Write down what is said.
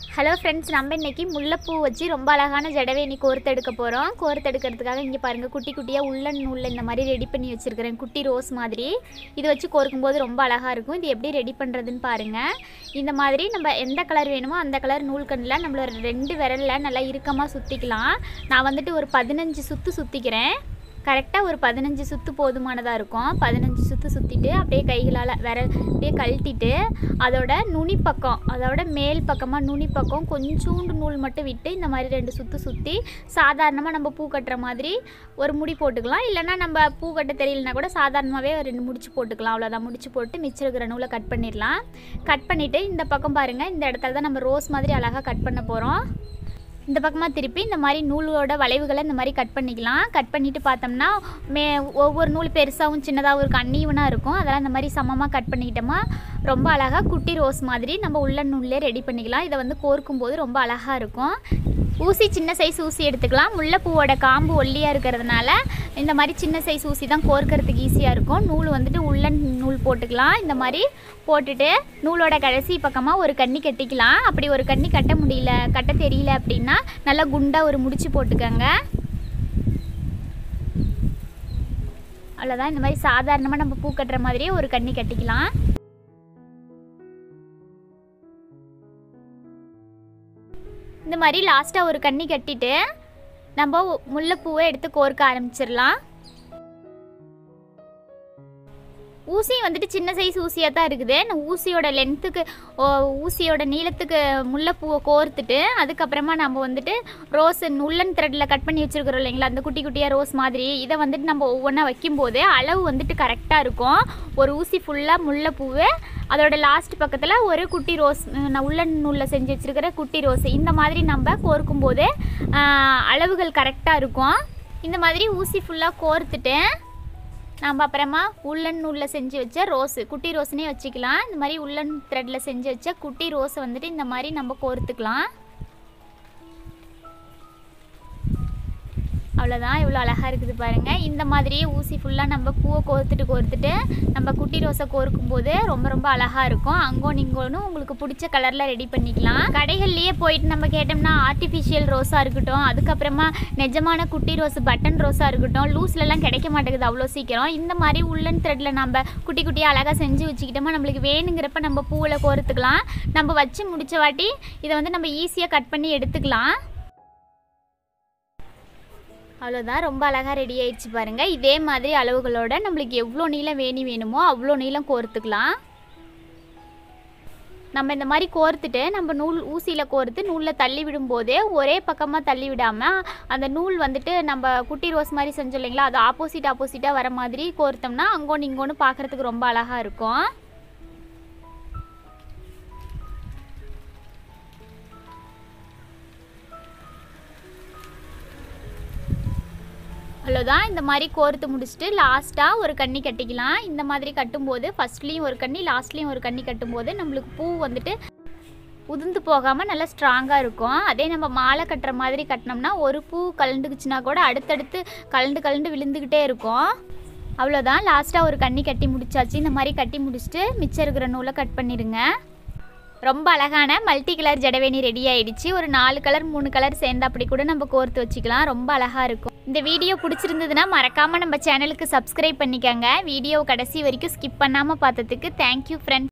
Hello friends, நம்ம இன்றைக்கி முல்லைப்பூ வச்சு ரொம்ப அழகான ஜடவேணி கோர்த்தெடுக்க போகிறோம். கோர்த்தெடுக்கிறதுக்காக இங்கே பாருங்கள், குட்டி குட்டியாக உள்ளன் நூலில் இந்த மாதிரி ரெடி பண்ணி வச்சுருக்கிறேன். குட்டி ரோஸ் மாதிரி இது வச்சு கோர்க்கும்போது ரொம்ப அழகாக இருக்கும். இது எப்படி ரெடி பண்ணுறதுன்னு பாருங்கள். இந்த மாதிரி நம்ம எந்த கலர் வேணுமோ அந்த கலர் நூல்கண்டில் நம்மளோட 2 விரலில் நல்லா இறுக்கமாக சுற்றிக்கலாம். நான் வந்துட்டு ஒரு 15 சுற்று சுற்றிக்கிறேன். கரெக்டாக ஒரு 15 சுற்று போதுமானதாக இருக்கும். 15 சுற்று சுற்றிட்டு அப்படியே கைகளால் அப்படியே கழட்டிட்டு அதோட நுனி பக்கம், அதோட மேல் பக்கமாக நுனி பக்கம் கொஞ்சோண்டு நூல் மட்டும் விட்டு இந்த மாதிரி 2 சுற்று சுற்றி சாதாரணமாக நம்ம பூ கட்டுற மாதிரி ஒரு முடி போட்டுக்கலாம். இல்லைனா நம்ம பூ கட்ட தெரியலனா கூட சாதாரணமாகவே 2 முடிச்சு போட்டுக்கலாம். அவ்வளோதான். முடிச்சு போட்டு மிச்சம் இருக்கிற நூலை கட் பண்ணிடலாம். கட் பண்ணிவிட்டு இந்த பக்கம் பாருங்கள், இந்த இடத்துல தான் நம்ம ரோஸ் மாதிரி அழகாக கட் பண்ண போகிறோம். இந்த பக்கமாக திருப்பி இந்த மாதிரி நூலோட வளைவுகளை இந்த மாதிரி கட் பண்ணிக்கலாம். கட் பண்ணிவிட்டு பார்த்தோம்னா ஒவ்வொரு நூல் பெருசாகவும் சின்னதாகவும் இருக்கும், அன்னீவனாக இருக்கும். அதெல்லாம் இந்த மாதிரி சமமாக கட் பண்ணிக்கிட்டோமா ரொம்ப அழகாக குட்டி ரோஸ் மாதிரி நம்ம உள்ள நூல்லே ரெடி பண்ணிக்கலாம். இதை வந்து கோர்க்கும்போது ரொம்ப அழகாக இருக்கும். ஊசி சின்ன சைஸ் ஊசி எடுத்துக்கலாம். முல்லைப்பூவோட காம்பு ஒல்லியாக இருக்கிறதுனால இந்த மாதிரி சின்ன சைஸ் ஊசி தான் கோர்க்கறதுக்கு ஈஸியாக இருக்கும். நூல் வந்துட்டு உள்ளன் நூல் போட்டுக்கலாம். இந்த மாதிரி போட்டுட்டு நூலோட கடைசி பக்கமாக ஒரு கண்ணி கட்டிக்கலாம். அப்படி ஒரு கண்ணி கட்ட முடியல, கட்ட தெரியல அப்படின்னா நல்லா குண்டாக ஒரு முடிச்சு போட்டுக்கோங்க. அவ்வளோதான். இந்த மாதிரி சாதாரணமாக நம்ம பூ கட்டுற மாதிரியே ஒரு கண்ணி கட்டிக்கலாம். இந்த மாதிரி லாஸ்ட்டாக ஒரு கண்ணி கட்டிட்டு நம்ம முல்லைப்பூவை எடுத்து கோர்க்க ஆரம்பிச்சிடலாம். ஊசி வந்துட்டு சின்ன சைஸ் ஊசியாக தான் இருக்குது. ஊசியோட லென்த்துக்கு, ஊசியோட நீளத்துக்கு முல்லைப்பூவை கோர்த்துட்டு அதுக்கப்புறமா நம்ம வந்துட்டு ரோஸ் உள்ளன் த்ரெட்டில் கட் பண்ணி வச்சுருக்கிறோம் இல்லைங்களா, அந்த குட்டி குட்டியாக ரோஸ் மாதிரி இதை வந்துட்டு நம்ம ஒவ்வொன்றா வைக்கும்போது அளவு வந்துட்டு கரெக்டாக இருக்கும். ஒரு ஊசி ஃபுல்லாக முல்லைப்பூவு, அதோட லாஸ்ட் பக்கத்தில் ஒரு குட்டி ரோஸ், உள்ளன் நூலில் செஞ்சு வச்சுருக்கிற குட்டி ரோஸ், இந்த மாதிரி நம்ம கோர்க்கும்போது அளவுகள் கரெக்டாக இருக்கும். இந்த மாதிரி ஊசி ஃபுல்லாக கோர்த்துட்டு நம்ம அப்புறமா உள்ளன் நூலில் செஞ்சு வச்ச ரோஸு, குட்டி ரோஸ்னே வச்சுக்கலாம். இந்த மாதிரி உள்ளன் த்ரெட்டில் செஞ்சு வச்ச குட்டி ரோஸை வந்துட்டு இந்த மாதிரி நம்ம கோர்த்துக்கலாம். அவ்வளோதான். இவ்வளோ அழகாக இருக்குது பாருங்கள். இந்த மாதிரியே ஊசி ஃபுல்லாக நம்ம பூவை கோர்த்துட்டு நம்ம குட்டி ரோஸை கோர்க்கும்போது ரொம்ப ரொம்ப அழகாக இருக்கும். அங்கோன்னு இங்கோன்னு உங்களுக்கு பிடிச்ச கலரில் ரெடி பண்ணிக்கலாம். கடைகள்லேயே போயிட்டு நம்ம கேட்டோம்னா ஆர்டிஃபிஷியல் ரோஸாக இருக்கட்டும், அதுக்கப்புறமா நிஜமான குட்டி ரோஸ் பட்டன் ரோஸாக இருக்கட்டும், லூஸ்லலாம் கிடைக்க மாட்டேங்குது அவ்வளோ சீக்கிரம். இந்த மாதிரி உள்ளன் த்ரெட்டில் நம்ம குட்டி குட்டியாக அழகாக செஞ்சு வச்சுக்கிட்டோமா நம்மளுக்கு வேணுங்கிறப்ப நம்ம பூவில் கோர்த்துக்கலாம். நம்ம வச்சு முடிச்ச வாட்டி இதை வந்து நம்ம ஈஸியாக கட் பண்ணி எடுத்துக்கலாம். அவ்வளோதான். ரொம்ப அழகாக ரெடி ஆயிடுச்சு பாருங்கள். இதே மாதிரி அளவுகளோட நம்மளுக்கு எவ்வளோ நீளம் வேணுமோ அவ்வளோ நீளம் கோர்த்துக்கலாம். நம்ம இந்த மாதிரி கோர்த்துட்டு நம்ம ஊசியில் கோர்த்து நூலில் தள்ளி விடும்போதே ஒரே பக்கமாக தள்ளி விடாமல் அந்த நூல் வந்துட்டு நம்ம குட்டி ரோஸ் மாதிரி செஞ்சோம் இல்லைங்களா, அது ஆப்போசிட்டாக வர மாதிரி கோர்த்தோம்னா அங்கோன்னு இங்கோன்னு பார்க்குறதுக்கு ரொம்ப அழகாக இருக்கும். அவ்வளோதான். இந்த மாதிரி கோர்த்து முடிச்சுட்டு லாஸ்ட்டாக ஒரு கண்ணி கட்டிக்கலாம். இந்த மாதிரி கட்டும்போது ஃபஸ்ட்லேயும் ஒரு கண்ணி லாஸ்ட்லேயும் ஒரு கண்ணி கட்டும்போது நம்மளுக்கு பூ வந்துட்டு உதிர்ந்து போகாமல் நல்லா ஸ்ட்ராங்காக இருக்கும். அதே நம்ம மாலை கட்டுற மாதிரி கட்டினோம்னா ஒரு பூ கலண்டுக்குச்சுன்னா கூட அடுத்தடுத்து கலண்டு விழுந்துக்கிட்டே இருக்கும். அவ்வளோதான். லாஸ்ட்டாக ஒரு கண்ணி கட்டி முடிச்சாச்சு. இந்த மாதிரி கட்டி முடிச்சுட்டு மிச்சம் இருக்கிற நூலை கட் பண்ணிடுங்க. ரொம்ப அழகான மல்டி கலர் ஜடவேணி ரெடி ஆகிடுச்சு. ஒரு 4 கலர் 3 கலர் சேர்ந்து அப்படி கூட நம்ம கோர்த்து வச்சுக்கலாம். ரொம்ப அழகாக இருக்கும். இந்த வீடியோ பிடிச்சிருந்ததுன்னா மறக்காமல் நம்ம சேனலுக்கு சப்ஸ்கிரைப் பண்ணிக்கோங்க. வீடியோ கடைசி வரைக்கும் ஸ்கிப் பண்ணாமல் பார்த்ததுக்கு தேங்க்யூ ஃப்ரெண்ட்ஸ்.